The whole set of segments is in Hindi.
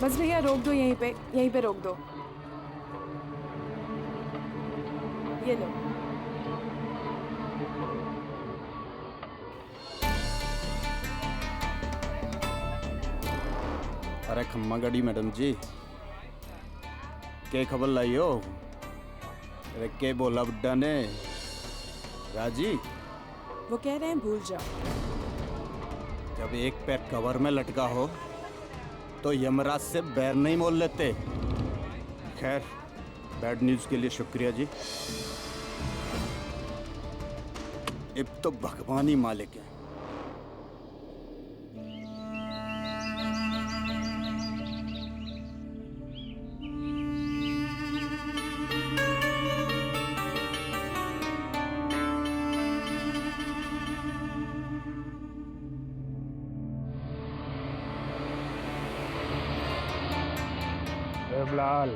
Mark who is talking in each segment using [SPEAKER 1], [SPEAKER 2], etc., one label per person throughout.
[SPEAKER 1] बस भैया रोक दो, यहीं पे रोक दो। ये लो।
[SPEAKER 2] अरे खम्मा गड़ी मैडम जी, के खबर लाई हो? अरे के बोला बुड्ढा ने? राजी,
[SPEAKER 1] वो कह रहे हैं भूल जाओ।
[SPEAKER 2] जब एक पैर कवर में लटका हो तो यमराज से बैर नहीं मोल लेते। खैर, बैड न्यूज़ के लिए शुक्रिया जी। अब तो भगवान ही मालिक है।
[SPEAKER 3] देवलाल।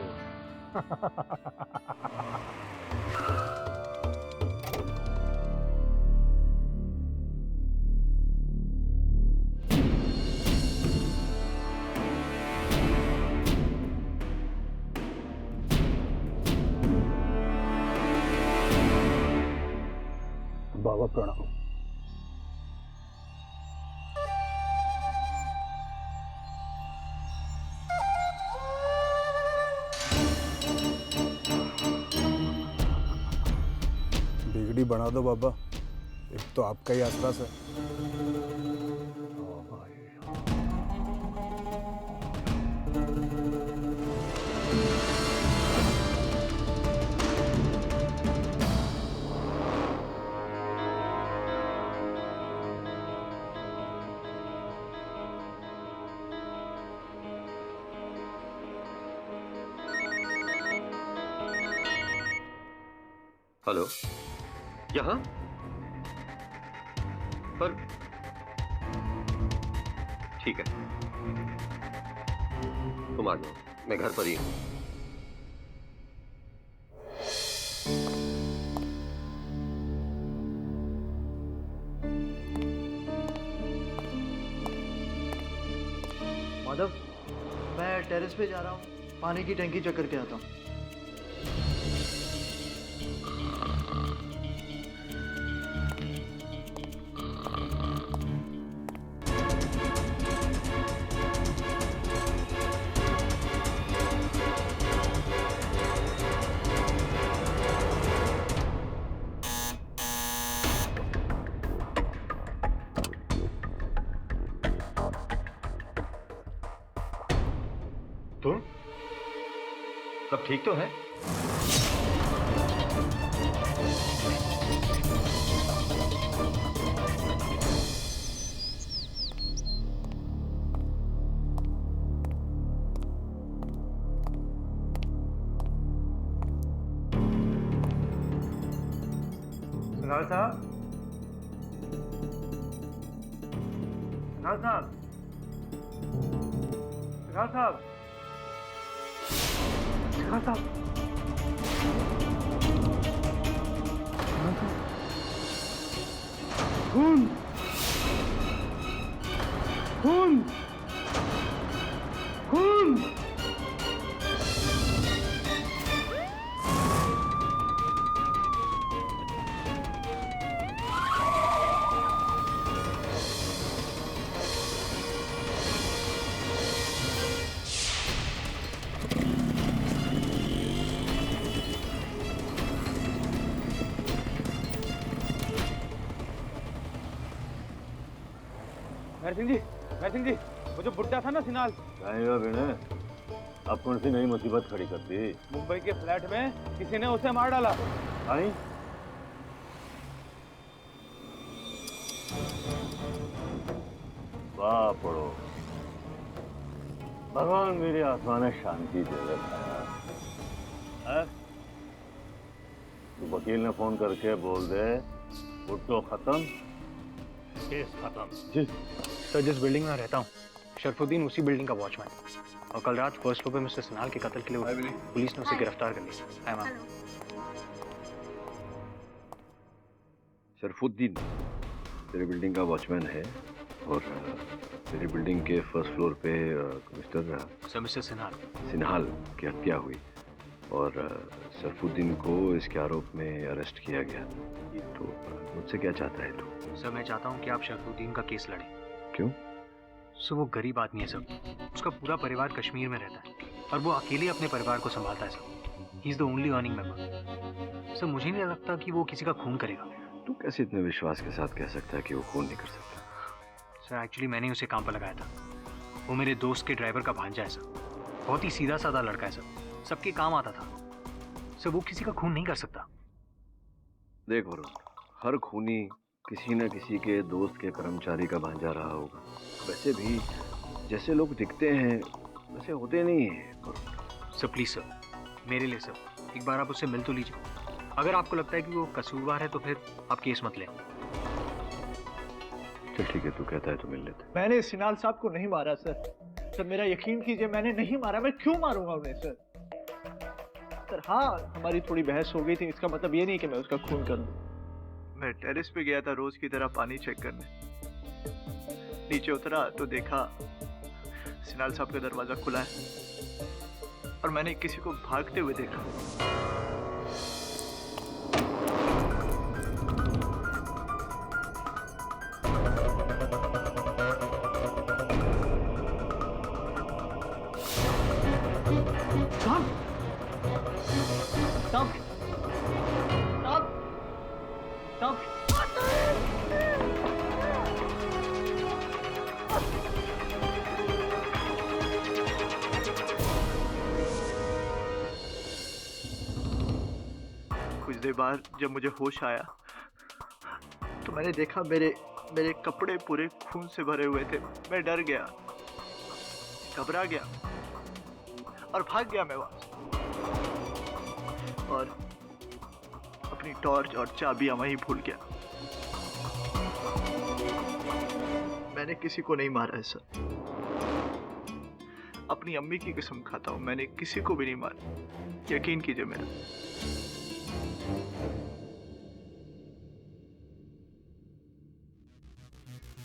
[SPEAKER 3] बाबा प्रणाम।
[SPEAKER 2] बिगड़ी बना दो बाबा, एक तो आपका ही आसरा है।
[SPEAKER 4] हेलो, यहाँ पर? ठीक है, तुम आ जाओ, मैं घर पर ही हूँ।
[SPEAKER 5] माधव, मैं टेरेस पे जा रहा हूँ, पानी की टंकी चेक करके आता हूँ।
[SPEAKER 4] तुम सब ठीक तो है?
[SPEAKER 3] सिंघाल साहब, सिंघाल साहब, सिंघाल साहब, सिंघाल साहब, खून, खून, खून।
[SPEAKER 6] मैसिंह जी, वो जो बुड्ढा था ना सिनाल,
[SPEAKER 7] अब कौन सी नई मुसीबत खड़ी कर दी?
[SPEAKER 6] मुंबई के फ्लैट में किसी ने उसे मार डाला।
[SPEAKER 7] आई? वाह पड़ो, भगवान मेरी आत्मा ने शांति दे रखा है। तो वकील ने फोन करके बोल दे बुड्ढो खत्म, केस खत्म।
[SPEAKER 5] जी सर, जिस बिल्डिंग में रहता हूँ, शरफुद्दीन उसी बिल्डिंग का वॉचमैन, और कल रात फर्स्ट फ्लोर पे मिस्टर सिनाल के कत्ल के लिए पुलिस ने उसे गिरफ्तार कर लिया। Hi ma'am.
[SPEAKER 4] शरफुद्दीन तेरे बिल्डिंग का वॉचमैन है और मेरी बिल्डिंग के फर्स्ट फ्लोर पे मिस्टर
[SPEAKER 5] सर मिस्टर सिन्हाल।
[SPEAKER 4] सिन्हाल की हत्या हुई और शरफुद्दीन को इसके आरोप में अरेस्ट किया गया। तो मुझसे क्या चाहता है तू?
[SPEAKER 5] सर मैं चाहता हूँ कि आप शरफुद्दीन का केस लड़ें।
[SPEAKER 4] क्यों?
[SPEAKER 5] सर वो गरीब आदमी है सर, उसका पूरा परिवार कश्मीर में रहता है और वो अकेले अपने परिवार को संभालता है sir. He is the only earning member. Sir मुझे नहीं लगता कि वो किसी का खून करेगा।
[SPEAKER 4] तू कैसे इतने विश्वास के साथ कह सकता है कि वो खून नहीं कर सकता?
[SPEAKER 5] सर एक्चुअली मैंने उसे काम पर लगाया था। वो मेरे दोस्त के ड्राइवर का भांजा है सर। बहुत ही सीधा साधा लड़का है सर, सबके काम आता था। सर वो किसी का खून नहीं कर सकता।
[SPEAKER 4] देख वरुण, हर खूनी किसी न किसी के दोस्त के कर्मचारी का भांजा रहा होगा। वैसे भी जैसे लोग दिखते हैं वैसे होते नहीं हैं।
[SPEAKER 5] सर प्लीज सर, मेरे लिए सर, एक बार आप उससे मिल तो लीजिए। अगर आपको लगता है कि वो कसूरवार है तो फिर आप केस मत लें।
[SPEAKER 4] चल ठीक है, तू कहता है तो मिल लेते।
[SPEAKER 8] मैंने सिनाल साहब को नहीं मारा सर। सर मेरा यकीन कीजिए, मैंने नहीं मारा। मैं क्यों मारूंगा उन्हें सर? सर हाँ, हमारी थोड़ी बहस हो गई थी, इसका मतलब ये नहीं कि मैं उसका खून कर दूं। मैं टेरेस पे गया था रोज की तरह पानी चेक करने। नीचे उतरा तो देखा सिनाल साहब का दरवाजा खुला है और मैंने किसी को भागते हुए देखा। Stop! Stop! Stop! कुछ देर बाद जब मुझे होश आया तो मैंने देखा मेरे कपड़े पूरे खून से भरे हुए थे। मैं डर गया, घबरा गया और भाग गया मैं वहां और अपनी टॉर्च और चाबियां वहीं भूल गया। मैंने किसी को नहीं मारा है सर। अपनी अम्मी की कसम खाता हूं, मैंने किसी को भी नहीं मारा। यकीन कीजिए मेरा।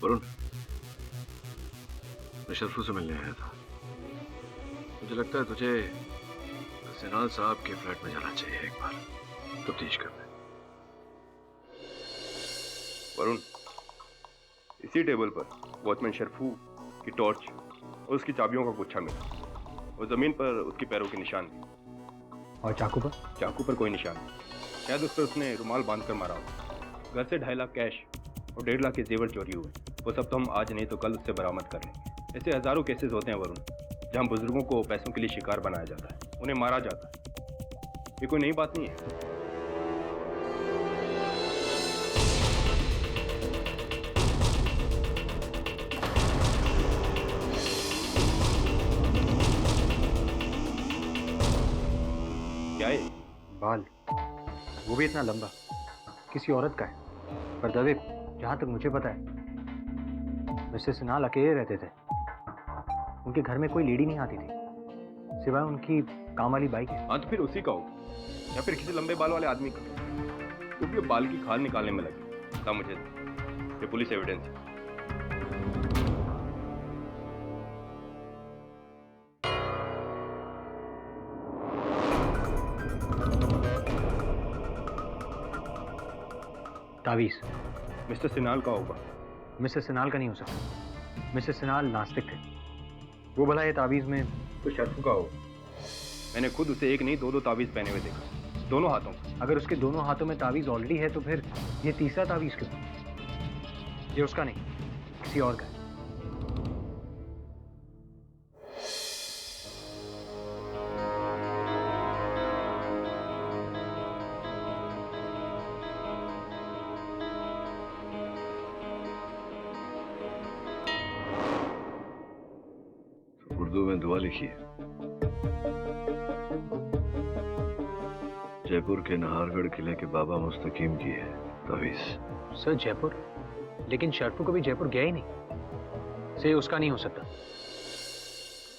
[SPEAKER 4] वरुण, मैं शरफू से मिलने आया था। मुझे लगता है तुझे सिनाल साहब के फ्लैट में जाना चाहिए एक बार, तफ्तीश करने।
[SPEAKER 9] वरुण, इसी टेबल पर वॉचमैन शरफू की टॉर्च और उसकी चाबियों का गुच्छा मिला और जमीन पर उसके पैरों के निशान थे।
[SPEAKER 5] और चाकू पर?
[SPEAKER 9] चाकू पर कोई निशान नहीं। शायद उस पर उसने रुमाल बांधकर मारा हो। घर से 2.5 लाख कैश और 1.5 लाख के जेवर चोरी हुए। वो सब तो हम आज नहीं तो कल उससे बरामद कर लेंगे। ऐसे हजारों केसेस होते हैं वरुण, जहाँ बुजुर्गों को पैसों के लिए शिकार बनाया जाता है, उन्हें मारा जाता है। ये कोई नई बात नहीं है। क्या है?
[SPEAKER 5] बाल, वो भी इतना लंबा, किसी औरत का है। पर दवे, जहाँ तक मुझे पता है मिस्टर सिन्हाल अकेले रहते थे। उनके घर में कोई लेडी नहीं आती थी सिवाय उनकी काम वाली बाई के।
[SPEAKER 9] हाँ तो फिर उसी का होगा या फिर किसी लंबे बाल वाले आदमी का, क्योंकि वो बाल की खाल निकालने में लगे था। मुझे ये पुलिस एविडेंस है।
[SPEAKER 5] तावीज
[SPEAKER 9] मिस्टर सिन्हाल का होगा।
[SPEAKER 5] मिस्टर सिन्हाल का नहीं हो सकता। मिस्टर सिन्हाल नास्तिक थे। वो भला ये तावीज में
[SPEAKER 9] तो शरफू का होगा। मैंने खुद उसे एक नहीं 2-2 तावीज पहने हुए देखा, दोनों हाथों।
[SPEAKER 5] अगर उसके दोनों हाथों में तावीज ऑलरेडी है तो फिर ये तीसरा तावीज क्यों? ये उसका नहीं, किसी और का है।
[SPEAKER 4] उर्दू में दुआ लिखी है। जयपुर के नाहरगढ़ किले के बाबा मुस्तकीम की है तावीज।
[SPEAKER 5] सर जयपुर? लेकिन शरफू कभी जयपुर गया ही नहीं, से उसका नहीं हो सकता।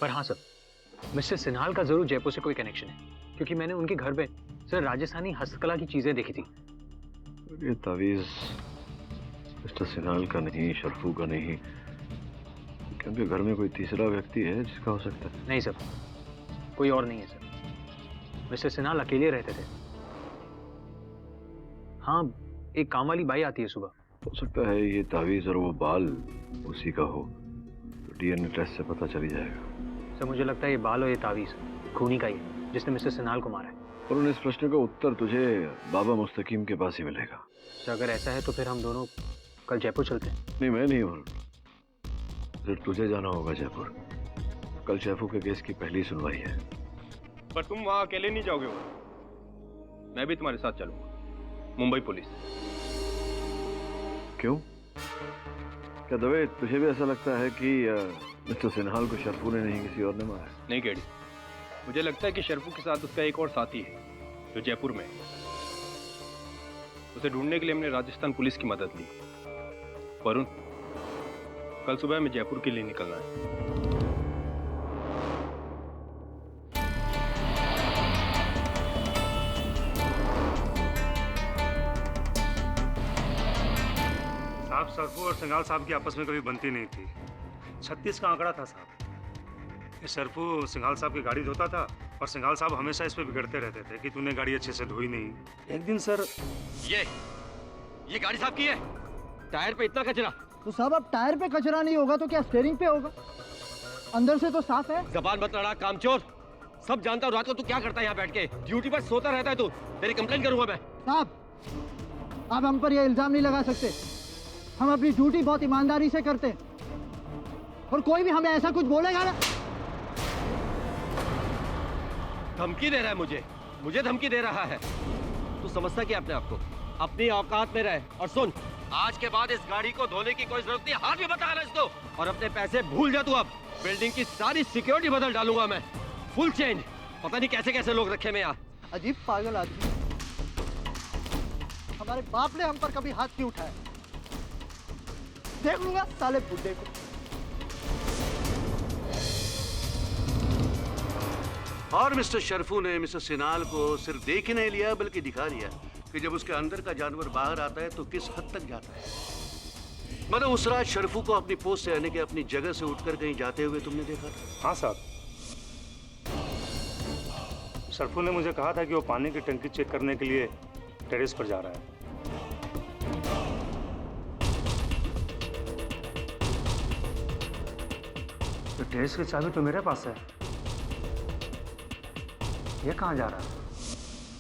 [SPEAKER 5] पर हाँ सर, मिस्टर सिन्हाल का जरूर जयपुर से कोई कनेक्शन है, क्योंकि मैंने उनके घर में सर राजस्थानी हस्तकला की चीजें देखी थी।
[SPEAKER 4] ये तावीज मिस्टर सिन्हाल का नहीं, शरफू का नहीं, क्योंकि घर में कोई तीसरा व्यक्ति है जिसका हो सकता है।
[SPEAKER 5] नहीं सर, कोई और नहीं है सर। मिस्टर सिन्हाल अकेले रहते थे। हाँ, एक काम वाली बाई आती है सुबह।
[SPEAKER 4] हो सकता है ये तावीज और वो बाल उसी का हो, तो डीएनए टेस्ट से पता चल ही जाएगा।
[SPEAKER 5] सर मुझे लगता है ये बाल और ये तावीज खूनी का ही है जिसने मिस्टर सिन्हाल को मारा है।
[SPEAKER 4] और उन इस प्रश्न का उत्तर तुझे बाबा मुस्तकीम के पास ही मिलेगा।
[SPEAKER 5] सर अगर ऐसा है तो फिर हम दोनों कल जयपुर चलते हैं।
[SPEAKER 4] नहीं, मैं नहीं हूँ, सिर्फ तुझे जाना होगा जयपुर। कल शैफू के केस की पहली सुनवाई है।
[SPEAKER 9] पर तुम वहां अकेले नहीं जाओगे वो, मैं भी तुम्हारे साथ चलूंगा। मुंबई पुलिस।
[SPEAKER 4] क्यों? क्या दवे तुझे भी ऐसा लगता है कि मिस्टर सिन्हाल को शरफू ने नहीं किसी और ने मारा?
[SPEAKER 9] नहीं केडी, मुझे लगता है कि शरफू के साथ उसका एक और साथी है जो जयपुर में है। उसे ढूंढने के लिए हमने राजस्थान पुलिस की मदद ली। वरुण, कल सुबह हमें जयपुर के लिए निकलना है।
[SPEAKER 3] साहब, सरफू और सिंघाल साहब की आपस में कभी बनती नहीं थी। 36 का आंकड़ा था साहब। ये सरफू सिंघाल साहब की गाड़ी धोता था और सिंघाल साहब हमेशा इस पे बिगड़ते रहते थे कि तूने गाड़ी अच्छे से धोई नहीं। एक दिन सर,
[SPEAKER 6] ये गाड़ी साहब की है, टायर पे इतना कचरा।
[SPEAKER 8] तो साहब अब टायर पे कचरा नहीं होगा तो क्या स्टीयरिंग पे होगा? अंदर से तो साफ है।
[SPEAKER 6] जबान मत लड़ा कामचोर, सब जानता हूँ। रात को तू क्या करता है यहाँ बैठ के? ड्यूटी पर सोता रहता है तू। तेरी कंप्लेन करूंगा मैं।
[SPEAKER 8] साहब आप हम पर यह इल्जाम नहीं लगा सकते। हम अपनी ड्यूटी बहुत ईमानदारी से करते हैं और कोई भी हमें ऐसा कुछ बोलेगा ना।
[SPEAKER 6] धमकी दे रहा है मुझे धमकी दे रहा है। तू समझता क्या अपने आप को? अपनी औकात में रहे। और सुन, आज के बाद इस गाड़ी को धोने की कोई जरूरत नहीं। हाथ भी बता रहा इसको। और अपने पैसे भूल जा तू। अब बिल्डिंग की सारी सिक्योरिटी बदल डालूंगा मैं, फुल चेंज। पता नहीं कैसे कैसे लोग रखे मैं यहाँ।
[SPEAKER 8] अजीब पागल आदमी। हमारे बाप ने हम पर कभी हाथ क्यों उठाया? देख लूंगा साले बुड्ढे को।
[SPEAKER 7] और मिस्टर शरफू ने मिस्टर सिन्हाल को सिर्फ देख ही नहीं लिया बल्कि दिखा दिया कि जब उसके अंदर का जानवर बाहर आता है तो किस हद तक जाता है। मतलब उस रात शरफू को अपनी पोस्ट से यानी कि अपनी जगह से उठकर कहीं जाते हुए तुमने देखा था?
[SPEAKER 3] हाँ साहब, सरफू ने मुझे कहा था कि वो पानी की टंकी चेक करने के लिए टेरेस पर जा रहा है। तो टेरेस की चाबी तो मेरे पास है, ये कहाँ जा रहा है?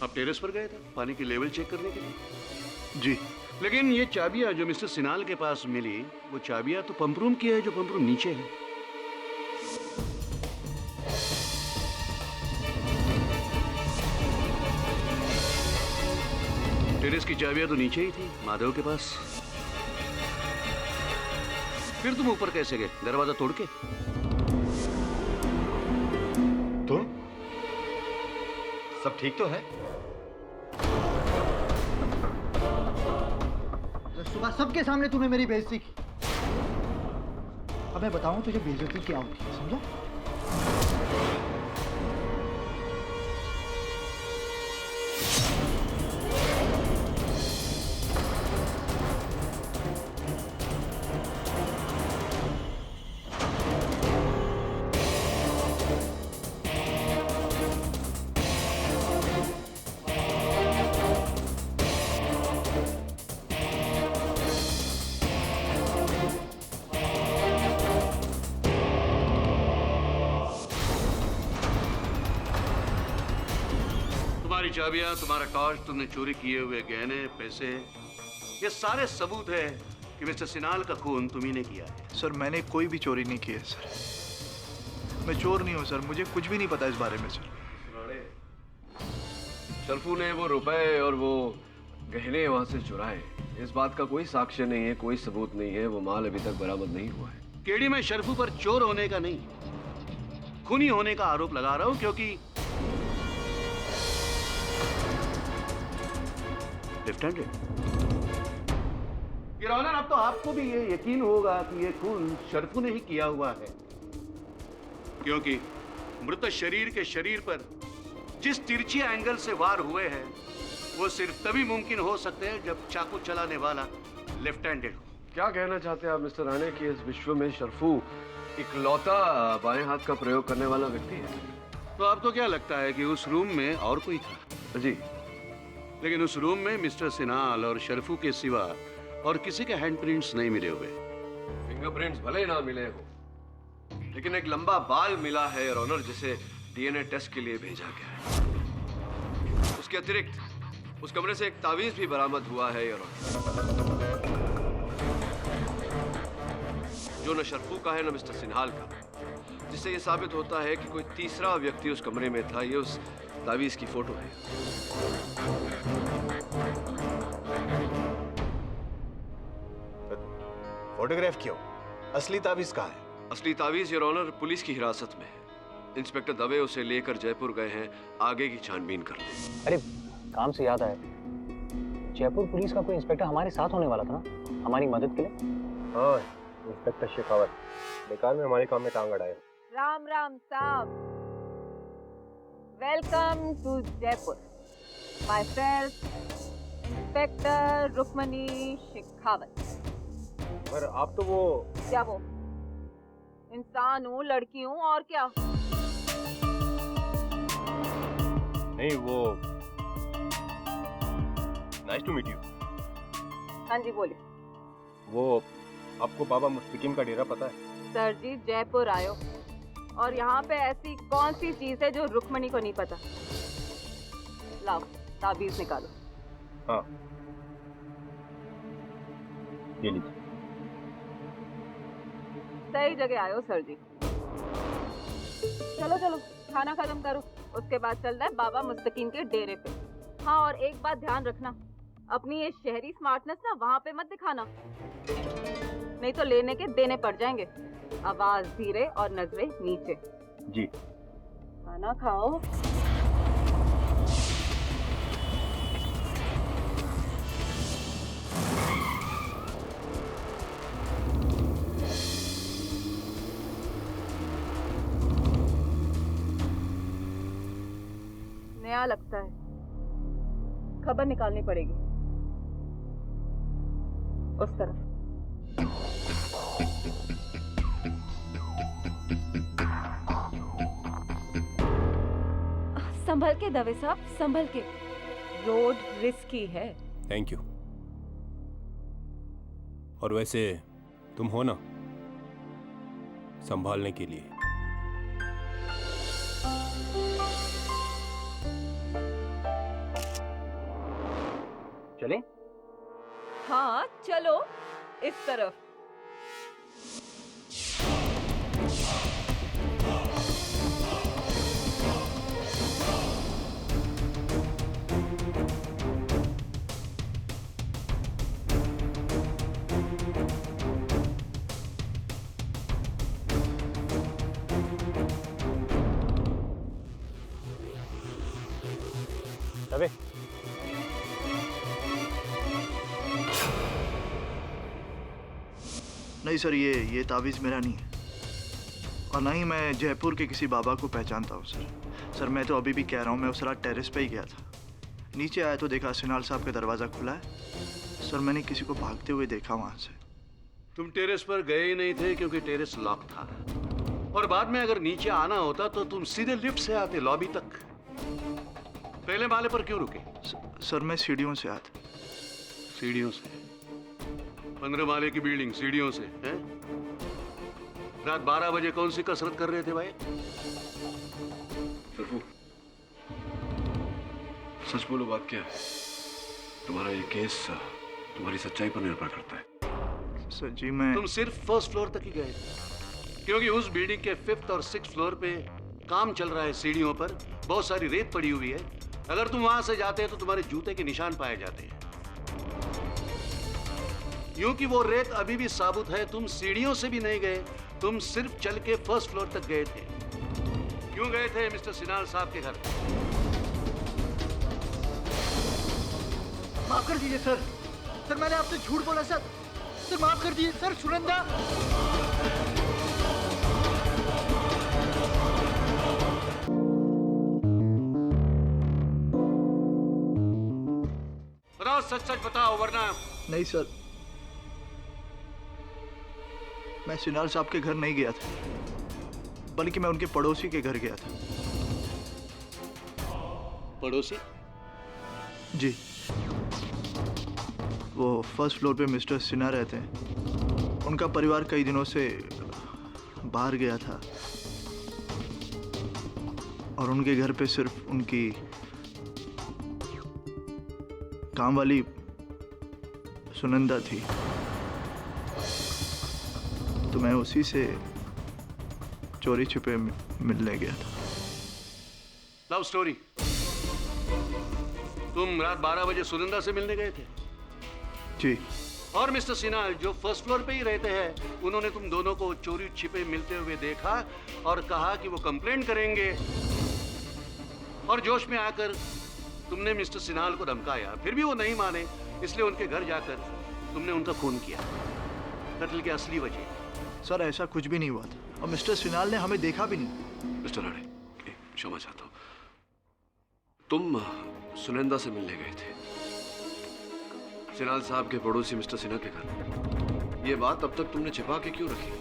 [SPEAKER 7] आप टेरेस पर गए थे पानी की लेवल चेक करने के लिए? जी, लेकिन ये चाबियां जो मिस्टर सिन्हाल के पास मिली, वो चाबियां तो पंप रूम की है जो पंप रूम नीचे है। टेरेस की चाबियां तो नीचे ही थी माधव के पास। फिर तुम ऊपर कैसे गए दरवाजा तोड़ के?
[SPEAKER 10] तो सब ठीक तो है?
[SPEAKER 8] सुबह सबके सामने तूने मेरी बेइज्जती की। अब मैं बताऊं तुझे बेइज्जती क्या होती है, समझा?
[SPEAKER 7] तुम्हारी चाबियां, तुम्हारा टॉर्च, तुमने चोरी किए हुए गहने, पैसे, ये सारे सबूत है कि मिस्टर सिन्हाल का खून तुम्ही ने किया है।
[SPEAKER 8] सर मैंने कोई भी चोरी नहीं की है सर। मैं चोर नहीं हूँ सर, मुझे कुछ भी नहीं पता इस बारे में सर।
[SPEAKER 4] शरफू ने वो रुपए और वो गहने वहां से चुराए, इस बात का कोई साक्ष्य नहीं है, कोई सबूत नहीं है। वो माल अभी तक बरामद नहीं हुआ है।
[SPEAKER 7] केडी, मैं शरफू पर चोर होने का नहीं, खूनी होने का आरोप लगा रहा हूं क्योंकि लेफ्ट हैंडेड।
[SPEAKER 4] योर ऑनर, अब तो आपको भी ये यकीन होगा कि ये खून शरफू ने ही किया हुआ है,
[SPEAKER 7] क्योंकि मृत शरीर के शरीर पर जिस तिरछी एंगल से वार हुए हैं वो सिर्फ तभी मुमकिन हो सकते हैं जब चाकू चलाने वाला लेफ्ट हैंडेड हो।
[SPEAKER 4] क्या कहना चाहते हैं आप मिस्टर राणे कि इस विश्व में शरफू इकलौता बाएं हाथ का प्रयोग करने वाला व्यक्ति है।
[SPEAKER 7] तो आपको क्या लगता है कि उस रूम में और कोई था?
[SPEAKER 4] जी,
[SPEAKER 7] लेकिन उस रूम में मिस्टर सिनाल और शरफू के सिवा और किसी के हैंडप्रिंट्स नहीं मिले हुए।
[SPEAKER 4] फिंगरप्रिंट्स भले ही ना मिले हो, लेकिन एक लंबा बाल मिला है योर ऑनर, जिसे डीएनए टेस्ट के लिए भेजा गया है। उसके अतिरिक्त उस कमरे से एक तावीज भी बरामद हुआ है योर ऑनर, जो न शरफू का है न मिस्टर सिन्हाल का, जिससे यह साबित होता है कि कोई तीसरा व्यक्ति उस कमरे में था। ये उस तावीज की फोटो है।
[SPEAKER 10] फोटोग्राफ क्यों? असली तावीज कहाँ है?
[SPEAKER 4] असली तावीज योर ऑनर पुलिस की हिरासत में है। इंस्पेक्टर दवे उसे लेकर जयपुर गए हैं आगे की छानबीन करने।
[SPEAKER 5] अरे काम से याद आया, जयपुर पुलिस का कोई इंस्पेक्टर हमारे साथ होने वाला था हमारी मदद के लिए।
[SPEAKER 9] हाँ, इंस्पेक्टर शेखावत बेकार में हमारे काम में टांग अड़ाए।
[SPEAKER 11] राम राम साहब, welcome to Jaipur. Myself inspector Rukmini Shekhawat.
[SPEAKER 9] पर आप तो वो
[SPEAKER 11] क्या वो? इंसान हूँ, लड़की हूँ, और क्या?
[SPEAKER 9] नहीं, वो नाइस टू मीट यू।
[SPEAKER 11] हाँ जी बोलिए।
[SPEAKER 9] वो आपको बाबा मुस्तकीम का डेरा पता है?
[SPEAKER 11] सर जी, जयपुर आयो और यहाँ पे ऐसी कौन सी चीज है जो रुक्मणी को नहीं पता? लाओ ताबीज निकालो।
[SPEAKER 9] हाँ, ये लीजिए।
[SPEAKER 11] सही जगह आयो सर जी। चलो चलो खाना खत्म करो, उसके बाद चलना है बाबा मुस्तकीम के डेरे पे। हाँ, और एक बात ध्यान रखना, अपनी ये शहरी स्मार्टनेस ना वहाँ पे मत दिखाना, नहीं तो लेने के देने पड़ जाएंगे। आवाज धीरे और नजरें नीचे।
[SPEAKER 9] जी।
[SPEAKER 11] खाना खाओ। नया लगता है, खबर निकालनी पड़ेगी। उस तरफ।
[SPEAKER 1] संभल के दवे साहब, संभल के। रोड रिस्की है।
[SPEAKER 9] Thank you. और वैसे तुम हो ना संभालने के लिए।
[SPEAKER 5] चले?
[SPEAKER 11] हाँ चलो, इस तरफ।
[SPEAKER 5] दवे,
[SPEAKER 8] नहीं सर, ये तावीज़ मेरा नहीं है, और ना ही मैं जयपुर के किसी बाबा को पहचानता हूँ सर। मैं तो अभी भी कह रहा हूँ, मैं उस रात टेरेस पे ही गया था। नीचे आया तो देखा सिनाल साहब का दरवाज़ा खुला है। सर मैंने किसी को भागते हुए देखा वहाँ से।
[SPEAKER 7] तुम टेरेस पर गए ही नहीं थे क्योंकि टेरेस लॉक था, और बाद में अगर नीचे आना होता तो तुम सीधे लिफ्ट से आते लॉबी तक। पहले माले पर क्यों रुके?
[SPEAKER 8] सर मैं सीढ़ियों से आया था।
[SPEAKER 7] सीढ़ियों से? 15 माले की बिल्डिंग सीढ़ियों से हैं? रात 12 बजे कौन सी कसरत कर रहे थे भाई?
[SPEAKER 4] शरफू, सच बोलो, बात क्या है? तुम्हारा ये केस तुम्हारी सच्चाई पर निर्भर करता है।
[SPEAKER 8] सर जी मैं
[SPEAKER 7] तुम सिर्फ फर्स्ट फ्लोर तक ही गए, क्योंकि उस बिल्डिंग के 5th और 6th फ्लोर पे काम चल रहा है। सीढ़ियों पर बहुत सारी रेत पड़ी हुई है। अगर तुम वहां से जाते तो तुम्हारे जूते के निशान पाए जाते हैं। क्योंकि वो रेत अभी भी साबुत है। तुम सीढ़ियों से भी नहीं गए, तुम सिर्फ चल के 1st फ्लोर तक गए थे। क्यों गए थे मिस्टर सिनाल साहब के घर?
[SPEAKER 8] माफ कर दीजिए सर। सर मैंने आपसे झूठ बोला सर। सर माफ कर दीजिए सर। सुनंदा,
[SPEAKER 7] बताओ, सच सच बताओ, वरना।
[SPEAKER 8] नहीं सर, मैं सिनाल साहब के घर नहीं गया था, बल्कि मैं उनके पड़ोसी के घर गया था।
[SPEAKER 7] पड़ोसी?
[SPEAKER 8] जी, वो फर्स्ट फ्लोर पे मिस्टर सिन्हा रहते हैं। उनका परिवार कई दिनों से बाहर गया था और उनके घर पे सिर्फ उनकी काम वाली सुनंदा थी। तो मैं उसी से चोरी छिपे मिलने गया था।
[SPEAKER 7] Love story. तुम रात 12 बजे सुनंदा से मिलने गए थे?
[SPEAKER 8] जी।
[SPEAKER 7] और मिस्टर सिन्हा जो फर्स्ट फ्लोर पे ही रहते हैं, उन्होंने तुम दोनों को चोरी छिपे मिलते हुए देखा और कहा कि वो कंप्लेंट करेंगे। और जोश में आकर तुमने मिस्टर सिन्हा को धमकाया, फिर भी वो नहीं माने, इसलिए उनके घर जाकर तुमने उनका खून किया। कत्ल की असली वजह?
[SPEAKER 8] सर, ऐसा कुछ भी नहीं हुआ था और मिस्टर सिन्हा ने हमें देखा भी नहीं।
[SPEAKER 4] मिस्टर राणे, क्षमा चाहता हूँ। तुम सुनंदा से मिलने गए थे सिनाल साहब के पड़ोसी मिस्टर सिन्हा के घर। ये बात अब तक तुमने छिपा के क्यों रखी?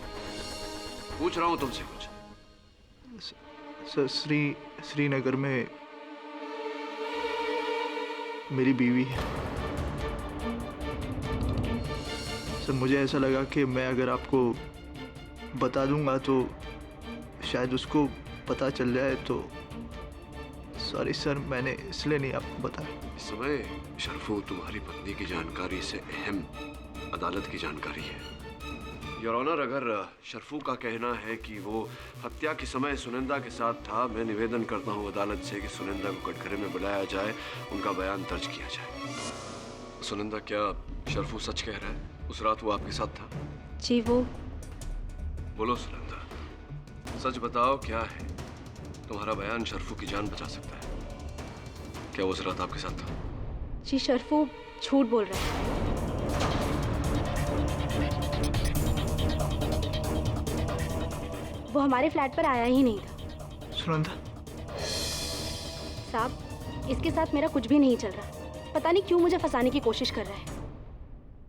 [SPEAKER 4] पूछ रहा हूं तुमसे कुछ।
[SPEAKER 8] सर, श्रीनगर में मेरी बीवी है। सर, मुझे ऐसा लगा कि मैं अगर आपको बता दूंगा तो शायद उसको पता चल जाए। तो सॉरी सर, मैंने इसलिए नहीं आपको बताया।
[SPEAKER 4] इस समय शरफू तुम्हारी पत्नी की जानकारी से अहम अदालत की जानकारी है। योर ऑनर, अगर शरफू का कहना है कि वो हत्या के समय सुनंदा के साथ था, मैं निवेदन करता हूँ अदालत से कि सुनंदा को कटघरे में बुलाया जाए, उनका बयान दर्ज किया जाए। सुनंदा, क्या शरफू सच कह रहा है? उस रात वो आपके साथ था?
[SPEAKER 1] जी, वो।
[SPEAKER 4] बोलो सुनंदा, सच बताओ, क्या है? तुम्हारा बयान शरफू की जान बचा सकता है। क्या वो उस रात आपके साथ था?
[SPEAKER 1] जी, शरफू झूठ बोल रहा है। वो हमारे फ्लैट पर आया ही नहीं था।
[SPEAKER 8] सुनंदा
[SPEAKER 1] साहब, इसके साथ मेरा कुछ भी नहीं चल रहा। पता नहीं क्यों मुझे फंसाने की कोशिश कर रहा है।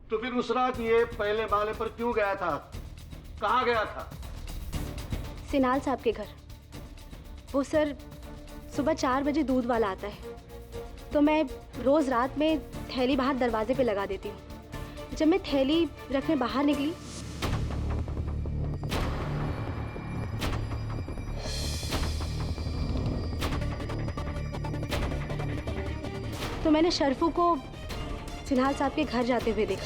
[SPEAKER 7] तो फिर उस रात ये पहले माले पर क्यों गया था? कहाँ गया था?
[SPEAKER 1] सिनाल साहब के घर। वो सर सुबह 4 बजे दूध वाला आता है, तो मैं रोज रात में थैली बाहर दरवाजे पे लगा देती हूँ। जब मैं थैली रखने बाहर निकली तो मैंने शरफू को सिन्हाल साहब के घर जाते हुए देखा।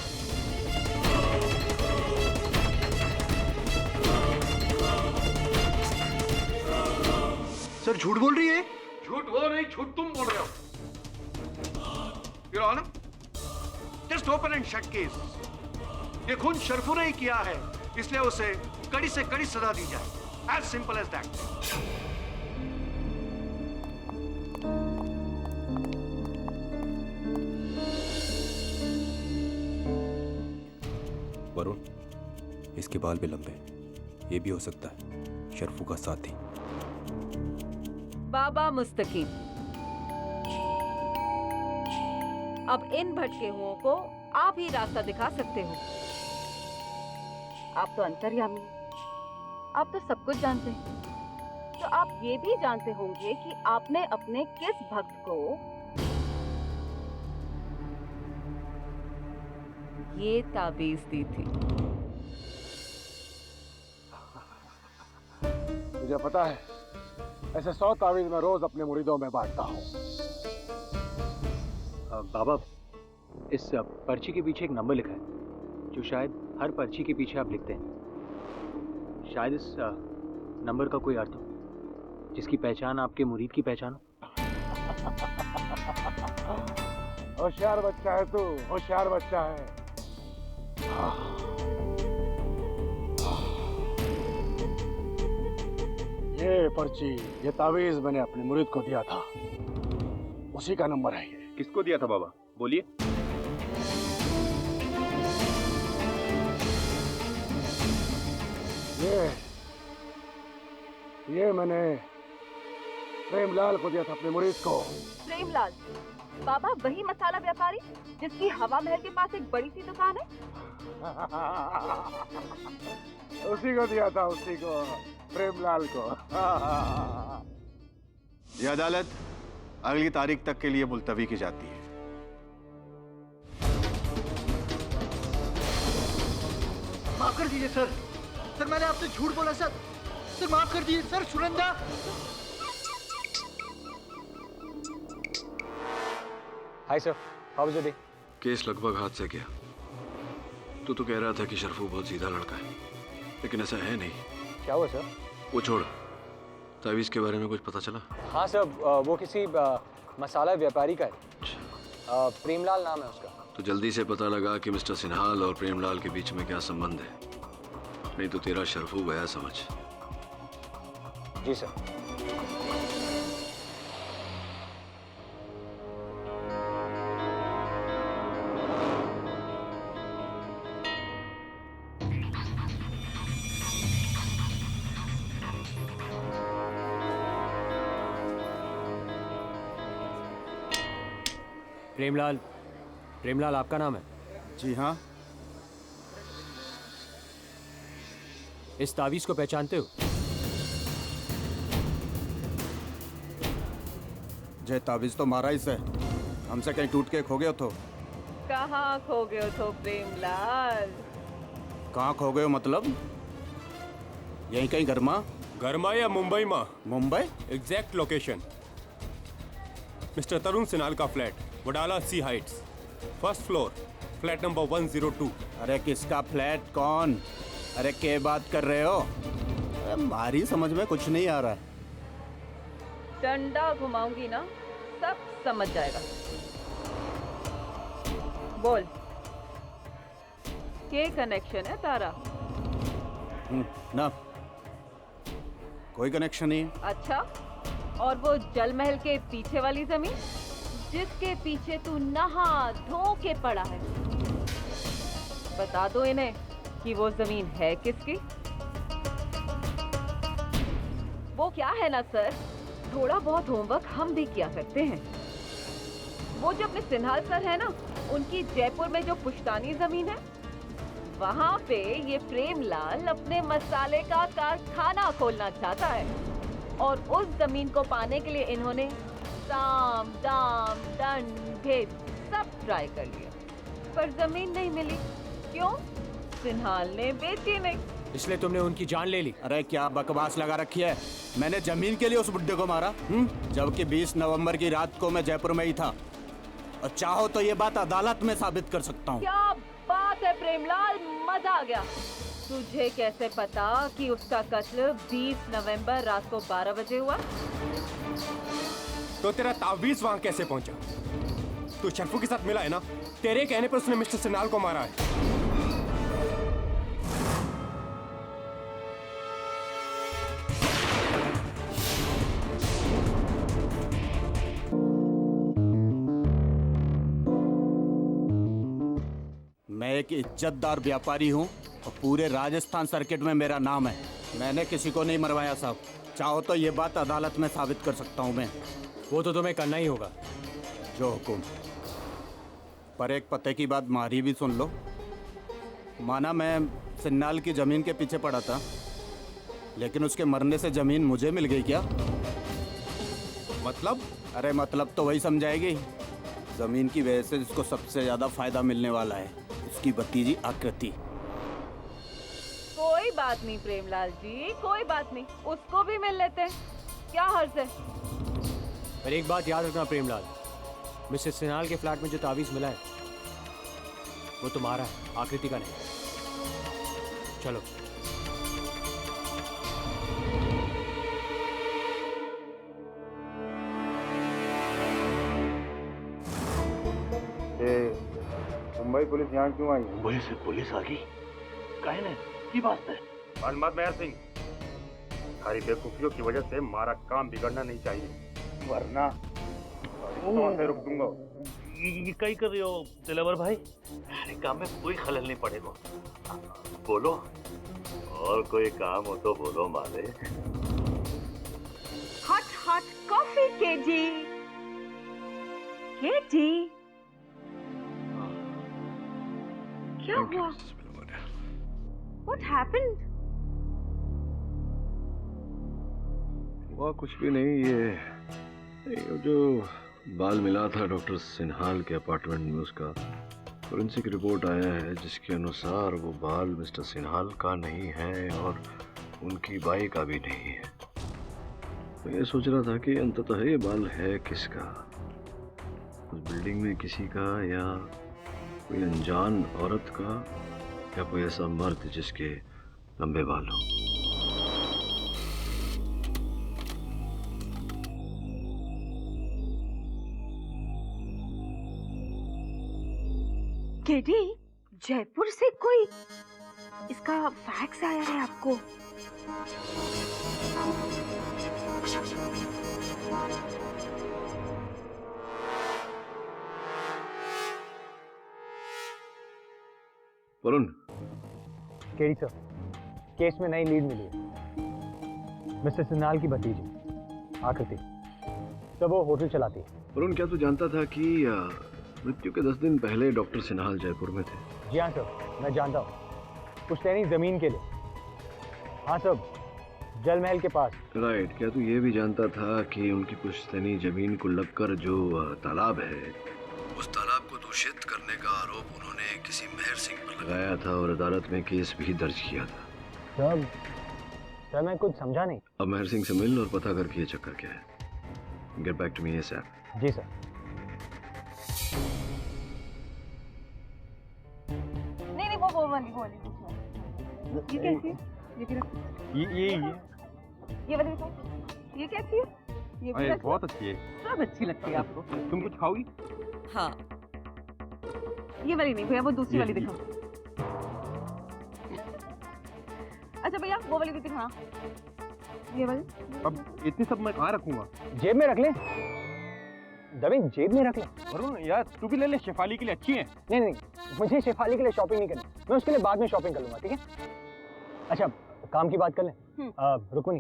[SPEAKER 8] सर, झूठ बोल रही है?
[SPEAKER 7] झूठ वो नहीं, झूठ तुम बोल रहे हो। Your honour, just open and shut case. ये खून शरफू ने ही किया है, इसलिए उसे कड़ी से कड़ी सजा दी जाए। As simple as that.
[SPEAKER 9] Varun, इसके बाल भी लंबे, ये भी हो सकता है शरफू का साथी।
[SPEAKER 11] बाबा मुस्तकीम, अब इन भटके हुओं को आप ही रास्ता दिखा सकते हो। आप तो अंतर्यामी हैं, आप तो सब कुछ जानते हैं। तो आप ये भी जानते होंगे कि आपने अपने किस भक्त को ये ताबीज दी थी।
[SPEAKER 12] मुझे पता है, ऐसे 100 तावीज मैं रोज अपने मुरीदों में बांटता हूँ।
[SPEAKER 5] बाबा, इस पर्ची के पीछे एक नंबर लिखा है, जो शायद हर पर्ची के पीछे आप लिखते हैं। शायद इस नंबर का कोई अर्थ हो, जिसकी पहचान आपके मुरीद की पहचान हो।
[SPEAKER 12] होशियार बच्चा है तू, होशियार बच्चा है। ये पर्ची, ये तावीज मैंने अपने मुरीद को दिया था, उसी का नंबर है ये।
[SPEAKER 9] किसको दिया था बाबा, बोलिए।
[SPEAKER 12] ये मैंने प्रेमलाल को दिया था, अपने मुरीद को।
[SPEAKER 11] प्रेमलाल? बाबा वही मसाला व्यापारी जिसकी हवा महल के पास एक बड़ी सी दुकान है?
[SPEAKER 12] उसी को दिया था, उसी को, प्रेमलाल को।
[SPEAKER 10] ये अदालत अगली तारीख तक के लिए मुलतवी की जाती है।
[SPEAKER 8] माफ कर दीजिए सर, सर मैंने आपसे झूठ बोला सर, सर माफ कर दीजिए sir. Sunanda,
[SPEAKER 5] hi sir, how was your day?
[SPEAKER 4] Case लगभग हाथ से गया। तू तो कह रहा था कि शरफू बहुत सीधा लड़का है, लेकिन ऐसा है नहीं।
[SPEAKER 5] क्या हुआ सर?
[SPEAKER 4] वो छोड़, तावीज़ के बारे में कुछ पता चला?
[SPEAKER 5] हाँ सर, वो किसी मसाला व्यापारी का है, प्रेमलाल नाम है उसका।
[SPEAKER 4] तो जल्दी से पता लगा कि मिस्टर सिन्हाल और प्रेमलाल के बीच में क्या संबंध है, नहीं तो तेरा शरफू गया समझ।
[SPEAKER 5] जी सर।
[SPEAKER 6] प्रेमलाल, प्रेमलाल आपका नाम है?
[SPEAKER 2] जी हाँ।
[SPEAKER 6] इस तावीज़ को पहचानते हो?
[SPEAKER 2] जय तावीज़ तो मारा ही से, हमसे कहीं टूट के खो गए तो?
[SPEAKER 11] कहाँ खो गए तो प्रेमलाल?
[SPEAKER 2] कहाँ खो गए मतलब? यहीं कहीं
[SPEAKER 9] गरमा या मुंबई माँ?
[SPEAKER 2] Mumbai?
[SPEAKER 9] Exact location mister Tarun Sinhal का flat, Wadala sea heights, first floor, flat number 102।
[SPEAKER 2] अरे किसका फ्लैट, कौन? अरे क्या बात कर रहे हो? अरे हमारी समझ में कुछ नहीं आ रहा है।
[SPEAKER 11] डंडा घुमाऊंगी ना, सब समझ जाएगा। बोल, क्या कनेक्शन है तारा?
[SPEAKER 2] ना, कोई कनेक्शन नहीं है।
[SPEAKER 11] अच्छा, और वो जल महल के पीछे वाली जमीन जिसके पीछे तू नहा धो के पड़ा है, बता दो इन्हें कि वो जमीन है किसकी? वो क्या है ना सर, थोड़ा बहुत होमवर्क हम भी किया करते हैं। वो जो अपने सिन्हाल सर है ना, उनकी जयपुर में जो पुश्तानी जमीन है, वहाँ पे ये प्रेमलाल अपने मसाले का कारखाना खोलना चाहता है, और उस जमीन को पाने के लिए इन्होंने साम दाम दंड भेद सब ट्राई कर लिया, पर जमीन नहीं मिली। क्यों? सिन्हाल ने बेची नहीं,
[SPEAKER 6] इसलिए तुमने उनकी जान ले ली।
[SPEAKER 2] अरे क्या बकवास लगा रखी है, मैंने जमीन के लिए उस बुड्ढे को मारा, जबकि 20 नवंबर की रात को मैं जयपुर में ही था, और चाहो तो ये बात अदालत में साबित कर सकता हूँ।
[SPEAKER 11] क्या बात है प्रेमलाल, मजा आ गया। तुझे कैसे पता कि उसका कत्ल 20 नवंबर रात को 12 बजे हुआ?
[SPEAKER 9] तो तेरा तावीज़ वहां कैसे पहुंचा? तू शरफू के साथ मिला है ना? तेरे कहने पर उसने मिस्टर सिन्हाल को मारा है।
[SPEAKER 2] मैं एक इज्जतदार व्यापारी हूँ और पूरे राजस्थान सर्किट में मेरा नाम है। मैंने किसी को नहीं मरवाया साहब, चाहो तो ये बात अदालत में साबित कर सकता हूँ मैं।
[SPEAKER 6] वो तो तुम्हें करना ही होगा।
[SPEAKER 2] जो हुकुम। पर एक पते की बात मारी भी सुन लो। माना मैं सिन्हाल की ज़मीन के पीछे पड़ा था, लेकिन उसके मरने से ज़मीन मुझे मिल गई क्या?
[SPEAKER 9] मतलब?
[SPEAKER 2] अरे मतलब तो वही समझाएगी। ज़मीन की वजह से जिसको सबसे ज़्यादा फायदा मिलने वाला है, उसकी भतीजी आकृति।
[SPEAKER 11] कोई बात नहीं प्रेमलाल जी, कोई बात नहीं, उसको भी मिल लेते हैं, क्या हर्ज है?
[SPEAKER 6] पर एक बात याद रखना प्रेमलाल, मिस्टर सिन्हाल के फ्लैट में जो तावीज़ मिला है वो तुम्हारा है, आकृति का नहीं। चलो।
[SPEAKER 12] मुंबई पुलिस यहाँ क्यों आई?
[SPEAKER 10] मुंबई से पुलिस आ गई? काहे ने? की बात है?
[SPEAKER 9] मालूमात मेहर सिंह, सारी बेवकूफियों की वजह से हमारा काम बिगड़ना नहीं चाहिए,
[SPEAKER 10] वरना
[SPEAKER 9] वहाँ से रुक दूंगा।
[SPEAKER 10] ये कहीं कर रहे हो दिलावर भाई? अरे काम में कोई खलल नहीं पड़ेगा। बोलो, और कोई काम हो तो बोलो माले।
[SPEAKER 11] Hot hot coffee KG. KT, क्या हुआ? What happened?
[SPEAKER 4] हुआ कुछ भी नहीं, ये जो बाल मिला था डॉक्टर सिन्हाल के अपार्टमेंट में, उसका फोरेंसिक रिपोर्ट आया है जिसके अनुसार वो बाल मिस्टर सिन्हाल का नहीं है और उनकी बाई का भी नहीं है। मैं ये सोच रहा था कि अंततः ये बाल है किसका, उस बिल्डिंग में किसी का या कोई अनजान औरत का या कोई ऐसा मर्द जिसके लंबे बाल हो।
[SPEAKER 11] केटी, जयपुर से कोई इसका फैक्स आया है आपको?
[SPEAKER 4] वरुण,
[SPEAKER 5] केडी सर, केस में नई लीड मिली है। मिस्टर सिन्हाल की भतीजी आकृति, तब वो होटल चलाती है।
[SPEAKER 4] वरुण, क्या तू जानता था कि मृत्यु के 10 दिन पहले डॉक्टर सिन्हाल जयपुर में थे?
[SPEAKER 5] जी हाँ सर, मैं जानता हूँ, पुश्तैनी जमीन के लिए। हाँ सर, जल महल के पास।
[SPEAKER 4] राइट। क्या तू ये भी जानता था कि उनकी पुश्तैनी जमीन को लगकर जो तालाब है, उस तालाब को दूषित करने का आरोप उन्होंने किसी मेहर सिंह पर लगाया था और अदालत में केस भी दर्ज किया था?
[SPEAKER 5] सर मैं कुछ समझा नहीं।
[SPEAKER 4] अब मेहर सिंह से मिल और पता करके ये चक्कर क्या है। Get back to me ASAP.
[SPEAKER 5] जी सर।
[SPEAKER 11] नहीं, वो वाली ये कैसी है? ये वाली दिखाओ। ये कैसी है? ये भी
[SPEAKER 9] बहुत अच्छी है।
[SPEAKER 11] सब अच्छी लगती है आपको।
[SPEAKER 9] तुम कुछ खाओगी?
[SPEAKER 11] हाँ, ये वाली नहीं भैया, वो दूसरी वाली दिखाओ। अच्छा भैया, वो वाली भी दिखाना। ये वाली।
[SPEAKER 9] अब इतनी सब मैं कहाँ रखूंगा?
[SPEAKER 5] जेब में रख ले। दबे जेब में रख ले।
[SPEAKER 9] वरुण यार, तू भी ले ले, शेफाली के लिए अच्छी है।
[SPEAKER 5] नहीं नहीं, मुझे शेफाली के लिए शॉपिंग नहीं करनी, मैं उसके लिए बाद में शॉपिंग कर लूंगा, ठीक है? अच्छा, काम की बात कर लें। रुक्मिनी,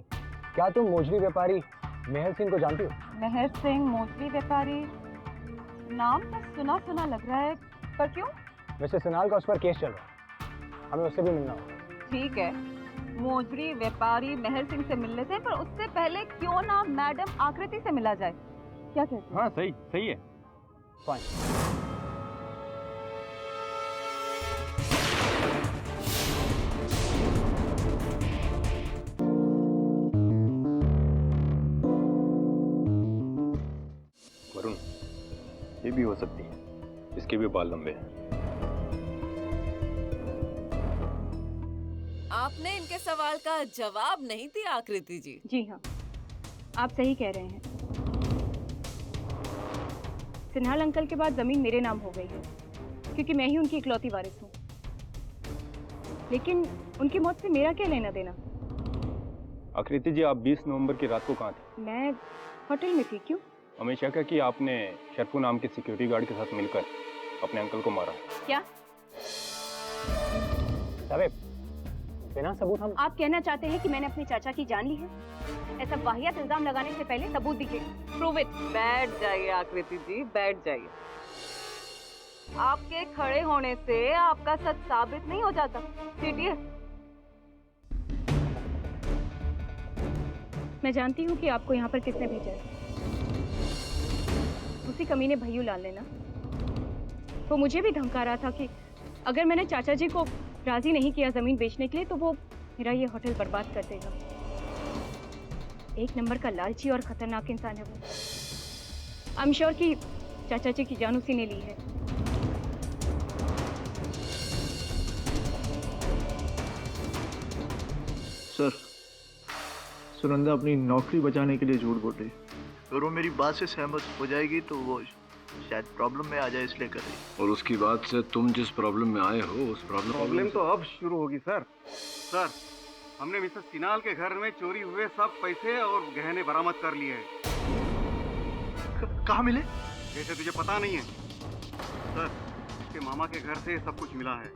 [SPEAKER 5] क्या तुम मोजरी व्यापारी मेहर सिंह को जानती हो?
[SPEAKER 11] मेहर सिंह, मोजरी व्यापारी, नाम तो सुना सुना लग रहा है, पर क्यों?
[SPEAKER 5] मिस्टर सिन्हाल का उस पर केस चल रहा है, हमें उससे भी मिलना होगा।
[SPEAKER 11] ठीक है, मोजरी व्यापारी मेहर सिंह से मिल लेते हैं, पर उससे पहले क्यों ना मैडम आकृति से मिला जाए? क्या कहते हैं?
[SPEAKER 9] हाँ सही, सही है।
[SPEAKER 5] फाइन।
[SPEAKER 9] वरुण, ये भी हो सकती है, इसके भी बाल लंबे हैं।
[SPEAKER 13] आपने इनके सवाल का जवाब नहीं दिया आकृति जी।
[SPEAKER 1] जी हाँ, आप सही कह रहे हैं। सिन्हाल अंकल के बाद जमीन मेरे नाम हो गई है, क्योंकि मैं ही उनकी इकलौती वारिस हूँ। लेकिन उनकी मौत से मेरा क्या लेना देना?
[SPEAKER 9] आकृति जी, आप 20 नवंबर की रात को कहाँ थे?
[SPEAKER 1] मैं होटल में थी। क्यों?
[SPEAKER 9] हमेशा क्या कि आपने शरफू नाम के सिक्योरिटी गार्ड के साथ मिलकर अपने अंकल को मारा।
[SPEAKER 1] क्या?
[SPEAKER 5] बिना सबूत हम...
[SPEAKER 1] आप कहना चाहते हैं कि मैंने अपने चाचा की जान ली है? ऐसा वाहियात इल्जाम लगाने से पहले सबूत दीजिए। Prove it.
[SPEAKER 11] बैठ जाइए आकृति जी, बैठ जाइए। आपके खड़े होने से आपका सच साबित नहीं हो जाता। सीटिए।
[SPEAKER 1] मैं जानती हूँ कि आपको यहाँ पर किसने भेजा है। उसी कमीने भैयू लाल ने ना। वो मुझे भी धमका रहा था कि अगर मैंने चाचा जी को राजी नहीं किया जमीन बेचने के लिए तो वो मेरा ये होटल बर्बाद कर देगा। एक नंबर का लालची और खतरनाक इंसान है वो। आई एम श्योर कि चाचा जी की जान उसी ने ली है।
[SPEAKER 8] सर, सुनंदा अपनी नौकरी बचाने के लिए झूठ बोल रही। अगर वो मेरी बात से सहमत हो जाएगी तो वो शायद प्रॉब्लम में आ जाए, इसलिए कर रही।
[SPEAKER 4] और उसकी बात से तुम जिस प्रॉब्लम में आए हो उस
[SPEAKER 2] प्रॉब्लम तो अब शुरू होगी सर। सर, हमने मिसेस सिन्हाल के घर में चोरी हुए सब पैसे और गहने बरामद कर लिए हैं।
[SPEAKER 8] कहाँ मिले?
[SPEAKER 2] जैसे तुझे पता नहीं है सर, इसके मामा के घर से सब कुछ मिला है।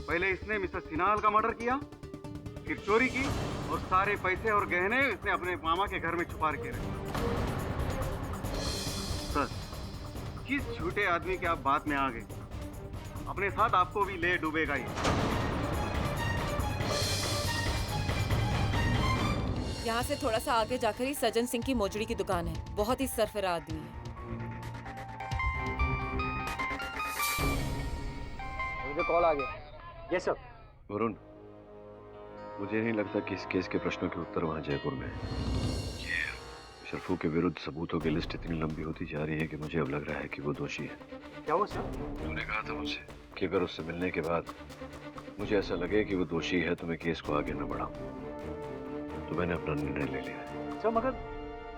[SPEAKER 2] पहले इसने मिसेस सिन्हाल का मर्डर किया, फिर चोरी की और सारे पैसे और गहने इसने अपने मामा के घर में छुपा के रखे। सर,
[SPEAKER 14] किस झूठे आदमी के आप बात में आ गए? अपने साथ आपको भी ले डूबेगा ये।
[SPEAKER 13] यहाँ से थोड़ा सा आगे जाकर ही सज्जन सिंह की मोजड़ी की दुकान है। बहुत ही सरफरा आदमी है।
[SPEAKER 5] मुझे कॉल आ गया। Yes sir.
[SPEAKER 4] वरुण, मुझे नहीं लगता कि इस केस के प्रश्नों के उत्तर वहाँ जयपुर में है। शर्फू के विरुद्ध सबूतों की लिस्ट इतनी लंबी होती जा रही है कि मुझे अब लग रहा है कि वो दोषी है।
[SPEAKER 5] क्या हुआ सर?
[SPEAKER 4] तूने कहा था मुझसे कि अगर उससे मिलने के बाद मुझे ऐसा लगे कि वो दोषी है तो मैं केस को आगे न बढ़ाऊं। तो मैंने अपना निर्णय ले लिया है।
[SPEAKER 5] सर मगर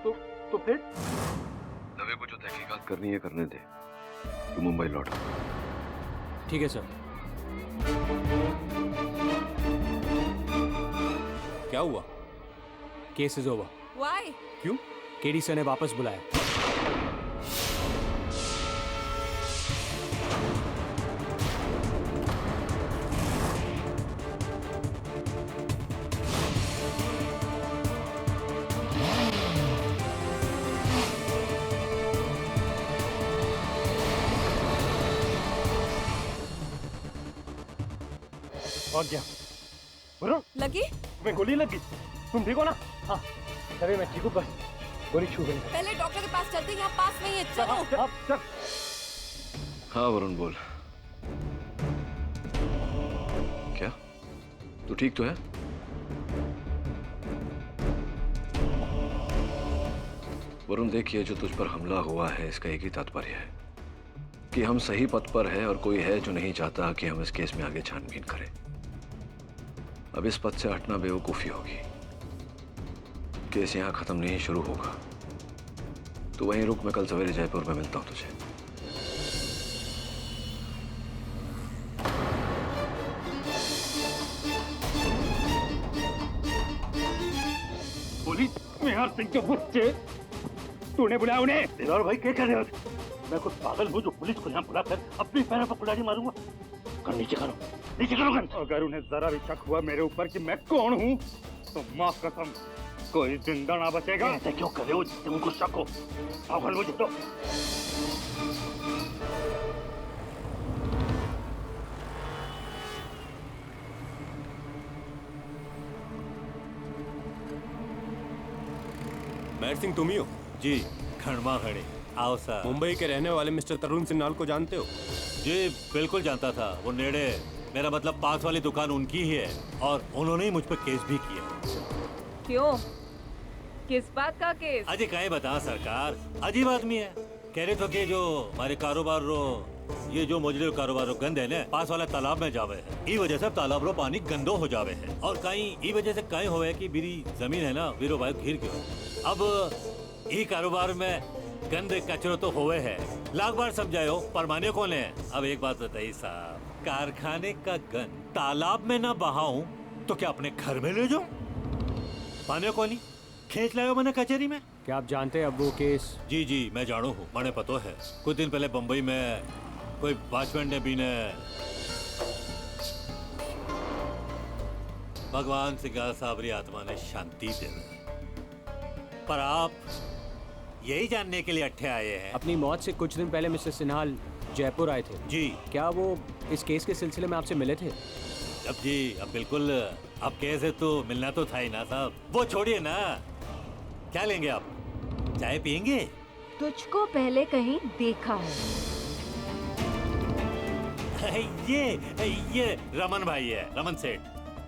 [SPEAKER 5] तो फिर?
[SPEAKER 4] दवे को जो तहकीकात करनी है करने दे। तू मुंबई लौट।
[SPEAKER 5] ठीक है सर।
[SPEAKER 15] क्या हुआ? Case is over.
[SPEAKER 13] Why?
[SPEAKER 15] क्यों? केडी सर ने वापस बुलाया।
[SPEAKER 5] और क्या? वरुण,
[SPEAKER 13] लगी?
[SPEAKER 5] तुम्हें गोली लगी? तुम ठीक हो ना? हाँ। अरे मैं ठीक हूँ, बस गोली छू गई।
[SPEAKER 13] पहले डॉक्टर के पास चलते हैं, यहाँ पास में ही है। चलो।
[SPEAKER 5] चल।
[SPEAKER 4] हाँ वरुण बोल। क्या? तू ठीक तो है? वरुण देखिए, जो तुझ पर हमला हुआ है इसका एक ही तात्पर्य है कि हम सही पथ पर है और कोई है जो नहीं चाहता कि हम इस केस में आगे छानबीन करें। अब इस पथ से हटना बेवकूफी होगी। केस यहाँ खत्म नहीं शुरू होगा। तो वहीं रुक, मैं कल सवेरे जयपुर में मिलता हूँ तुझे।
[SPEAKER 12] पुलिस मेहर सिंह के बच्चे, तूने बुलाया उन्हें? दिलवार भाई क्या कर रहे हो? मैं कुछ पागल हूँ जो पुलिस को यहाँ बुलाकर अपनी पैरों पर कुल्हाड़ी मारूंगा? कर नीचे करो, नीचे करो गन। अगर उन्हें जरा भी शक हुआ मेरे ऊपर कि मैं कौन हूँ तो माफ कसम कोई जिंदा ना बचेगा। ऐसा क्यों कर रहे हो जिससे उनको शक हो? पागल मुझे तो।
[SPEAKER 15] महर सिंह तुम ही हो?
[SPEAKER 10] जी, खड़मा खड़े। आओ सर।
[SPEAKER 15] मुंबई के रहने वाले मिस्टर तरुण सिन्हाल को जानते हो?
[SPEAKER 10] जी बिल्कुल जानता था। वो नेड़े, मेरा मतलब पास वाली दुकान उनकी ही है और उन्होंने ही मुझ पर केस भी किया।
[SPEAKER 11] क्यों? किस बात का केस?
[SPEAKER 10] अजय कहीं बता सरकार, अजीब आदमी है। कह रहे तो कि जो हमारे कारोबार रो, ये जो मोजरे कारोबार रो गंद है ना, पास वाला तालाब में जावे है। ई वजह से तालाब रो पानी गंदो हो जावे है और कहीं ई वजह से कहीं होवे कि मेरी जमीन है ना वीरो भाई घिर गयो। अब ई कारोबार में गंद कचरो तो होवे है, लाख बार समझायो पर माने कौन है। अब एक बात बताइए साहब, कारखाने का गंद तालाब में ना बहाऊं तो क्या अपने घर में ले जाऊं? माने कौन ही खींच लायो मैंने कचहरी में।
[SPEAKER 15] क्या आप जानते हैं अब वो केस?
[SPEAKER 10] जी जी मैं जानू हूँ, मैंने पता है। कुछ दिन पहले बम्बई में कोई वॉचमैन ने भी ने भगवान सिंह साबरी आत्मा ने शांति दे दी। पर आप यही जानने के लिए अट्ठे आए हैं?
[SPEAKER 15] अपनी मौत से कुछ दिन पहले मिस्टर सिन्हाल जयपुर आए थे।
[SPEAKER 10] जी।
[SPEAKER 15] क्या वो इस केस के सिलसिले में आपसे मिले थे?
[SPEAKER 10] अब जी, अब बिल्कुल। अब केस है तो मिलना तो था ही ना साहब। वो छोड़िए ना, क्या लेंगे आप? चाय पियेंगे?
[SPEAKER 11] तुझको पहले कहीं देखा है।
[SPEAKER 10] ये रमन भाई है, रमन सेठ।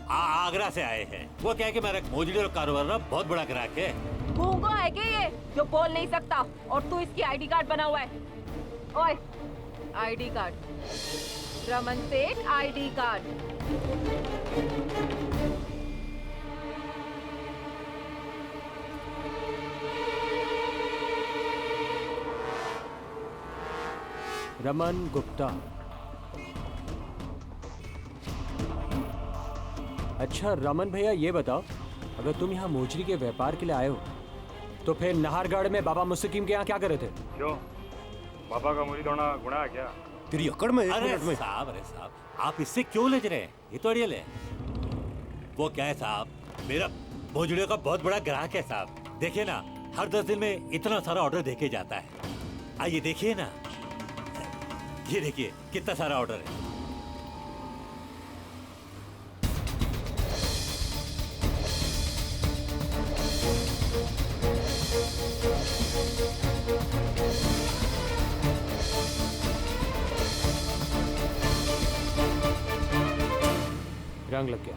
[SPEAKER 10] आगरा से आए हैं। वो क्या है कि मेरा मोजड़ी और कारोबार ना बहुत बड़ा ग्राहक है।
[SPEAKER 11] गूंगा है क्या ये जो बोल नहीं सकता और तू इसकी आईडी कार्ड बना हुआ है? ओए, आईडी कार्ड, रमन सेठ आईडी कार्ड।
[SPEAKER 15] रमन गुप्ता। अच्छा रमन भैया ये बताओ, अगर तुम यहाँ मोजरी के व्यापार के लिए आए हो तो फिर नाहरगढ़ में बाबा मुस्तकीम के यहाँ क्या कर रहे थे?
[SPEAKER 9] क्यों, बाबा का मुरीद होना गुनाह है क्या?
[SPEAKER 15] तेरी अकड़ में
[SPEAKER 10] अरे साहब, आप इससे क्यों लज रहे हैं? ये तो अड़ियल है। वो क्या है साहब, मेरा मोजड़ी का बहुत बड़ा ग्राहक है साहब। देखिए ना, हर 10 दिन में इतना सारा ऑर्डर देके जाता है। आइए देखिए ना, ये देखिए कितना सारा ऑर्डर है।
[SPEAKER 15] रंग लग गया,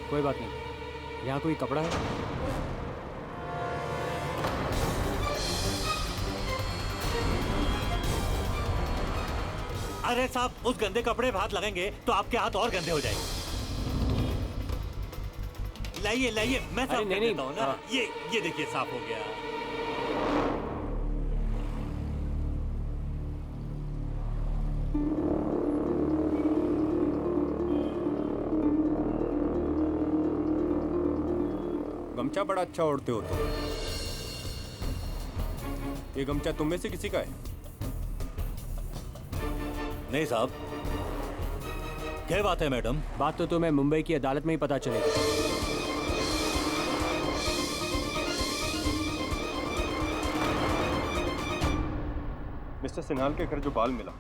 [SPEAKER 15] कोई बात नहीं। यहाँ कोई कपड़ा है?
[SPEAKER 10] अरे साहब, उस गंदे कपड़े पे हाथ लगाएंगे तो आपके हाथ और गंदे हो जाएंगे। लाइए लाइए, मैं साफ कर देता हूँ ना। ये देखिए साफ हो गया।
[SPEAKER 9] गमछा बड़ा अच्छा ओढ़ते हो तुम। ये गमछा तुम में से किसी का है?
[SPEAKER 10] नहीं साहब। क्या बात है मैडम?
[SPEAKER 15] बात तो तुम्हें मुंबई की अदालत में ही पता चलेगी।
[SPEAKER 9] मिस्टर सिन्हाल के घर जो बाल मिला,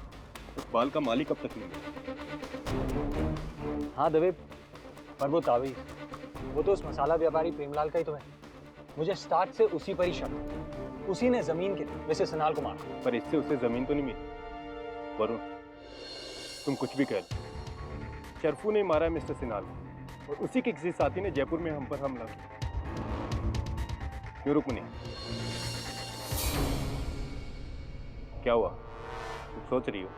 [SPEAKER 9] उस बाल का मालिक अब तक नहीं मिला।
[SPEAKER 5] हाँ दवे, पर वो तावीज़, वो तो उस मसाला व्यापारी प्रेमलाल का ही तो है। मुझे स्टार्ट से उसी पर ही शक। उसी ने जमीन के मिसेस सिन्हाल को मारा।
[SPEAKER 9] पर इससे उसे जमीन तो नहीं मिली। वरुण, तुम कुछ भी कह लो, शरफू ने मारा है मिस्टर सिन्हाल और उसी के किसी साथी ने जयपुर में हम पर हमला किया। क्यों रुकमनी, क्या हुआ? तुम सोच रही हो?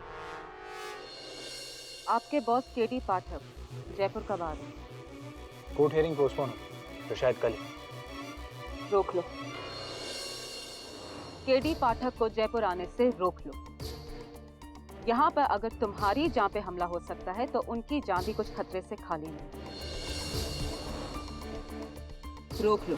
[SPEAKER 11] आपके बॉस केडी पाठक जयपुर कब आ रहे हैं?
[SPEAKER 5] कोर्ट हियरिंग पोस्टपोन तो शायद कल।
[SPEAKER 11] रोक लो, केडी पाठक को जयपुर आने से रोक लो। यहाँ पर अगर तुम्हारी जान पे हमला हो सकता है तो उनकी जान भी कुछ खतरे से खाली नहीं। रोक लो।